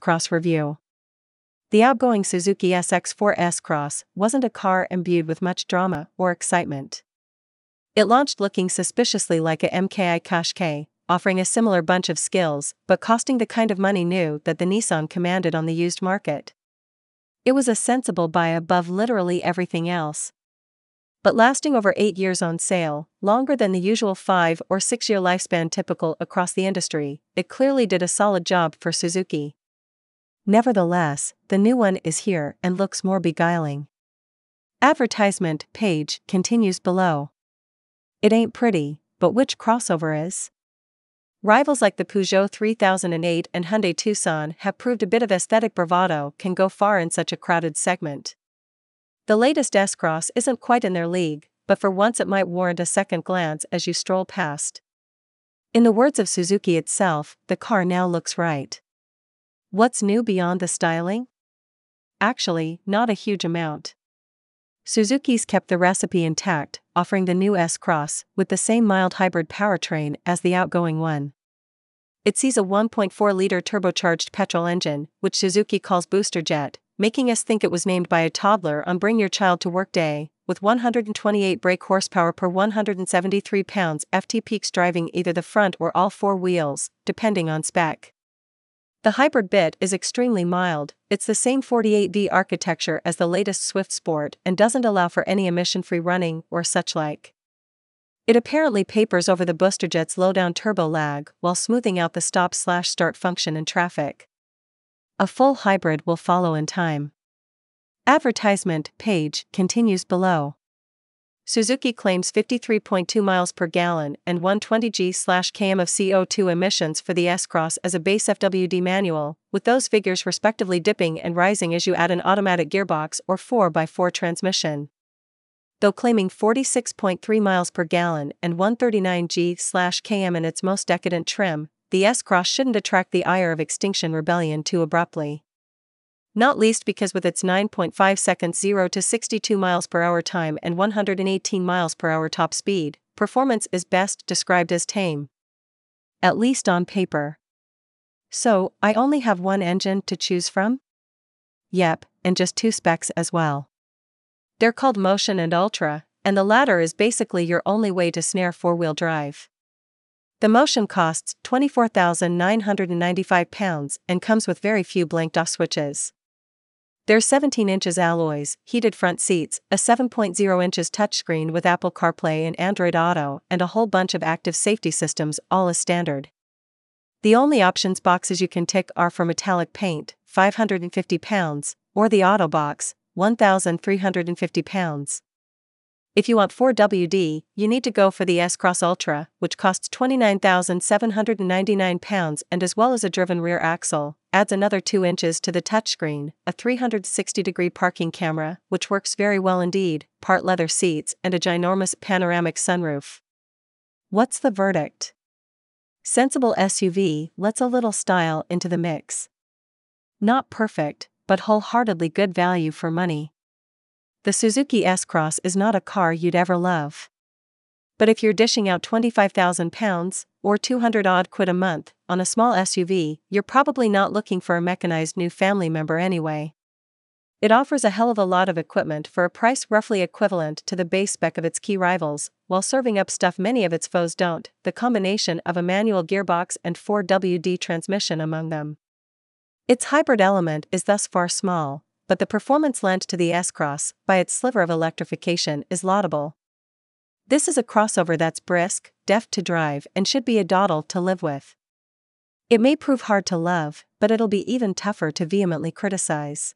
S-Cross review. The outgoing Suzuki SX4 S-Cross wasn't a car imbued with much drama or excitement. It launched looking suspiciously like a MkI Qashqai, offering a similar bunch of skills, but costing the kind of money new that the Nissan commanded on the used market. It was a sensible buy above literally everything else. But lasting over 8 years on sale, longer than the usual 5 or 6 year lifespan typical across the industry, it clearly did a solid job for Suzuki. Nevertheless, the new one is here and looks more beguiling. Advertisement page continues below. It ain't pretty, but which crossover is? Rivals like the Peugeot 3008 and Hyundai Tucson have proved a bit of aesthetic bravado can go far in such a crowded segment. The latest S-Cross isn't quite in their league, but for once it might warrant a second glance as you stroll past. In the words of Suzuki itself, the car now looks right. What's new beyond the styling? Actually, not a huge amount. Suzuki's kept the recipe intact, offering the new S-Cross with the same mild hybrid powertrain as the outgoing one. It sees a 1.4-liter turbocharged petrol engine, which Suzuki calls Booster Jet, making us think it was named by a toddler on Bring Your Child to Work Day, with 128 brake horsepower per 173 pounds FT peaks driving either the front or all 4 wheels, depending on spec. The hybrid bit is extremely mild, it's the same 48V architecture as the latest Swift Sport and doesn't allow for any emission-free running or such like. It apparently papers over the Booster Jet's low-down turbo lag while smoothing out the stop/start function in traffic. A full hybrid will follow in time. Advertisement page continues below. Suzuki claims 53.2 miles per gallon and 120 g/km of CO2 emissions for the S-Cross as a base FWD manual, with those figures respectively dipping and rising as you add an automatic gearbox or 4x4 transmission. Though claiming 46.3 miles per gallon and 139 g/km in its most decadent trim, the S-Cross shouldn't attract the ire of Extinction Rebellion too abruptly. Not least because with its 9.5 seconds 0 to 62 miles per hour time and 118 miles per hour top speed, performance is best described as tame. At least on paper. So, I only have one engine to choose from? Yep, and just 2 specs as well. They're called Motion and Ultra, and the latter is basically your only way to snare 4-wheel drive. The Motion costs £24,995 and comes with very few blanked-off switches. There's 17 inches alloys, heated front seats, a 7.0 inches touchscreen with Apple CarPlay and Android Auto, and a whole bunch of active safety systems, all as standard. The only options boxes you can tick are for metallic paint, £550, or the Auto box, £1,350. If you want 4WD, you need to go for the S-Cross Ultra, which costs £29,799 and as well as a driven rear axle, adds another 2 inches to the touchscreen, a 360-degree parking camera, which works very well indeed, part leather seats and a ginormous panoramic sunroof. What's the verdict? Sensible SUV lets a little style into the mix. Not perfect, but wholeheartedly good value for money. The Suzuki S-Cross is not a car you'd ever love. But if you're dishing out £25,000, or 200-odd quid a month, on a small SUV, you're probably not looking for a mechanized new family member anyway. It offers a hell of a lot of equipment for a price roughly equivalent to the base spec of its key rivals, while serving up stuff many of its foes don't, the combination of a manual gearbox and 4WD transmission among them. Its hybrid element is thus far small, but the performance lent to the S-Cross, by its sliver of electrification, is laudable. This is a crossover that's brisk, deft to drive, and should be a dawdle to live with. It may prove hard to love, but it'll be even tougher to vehemently criticize.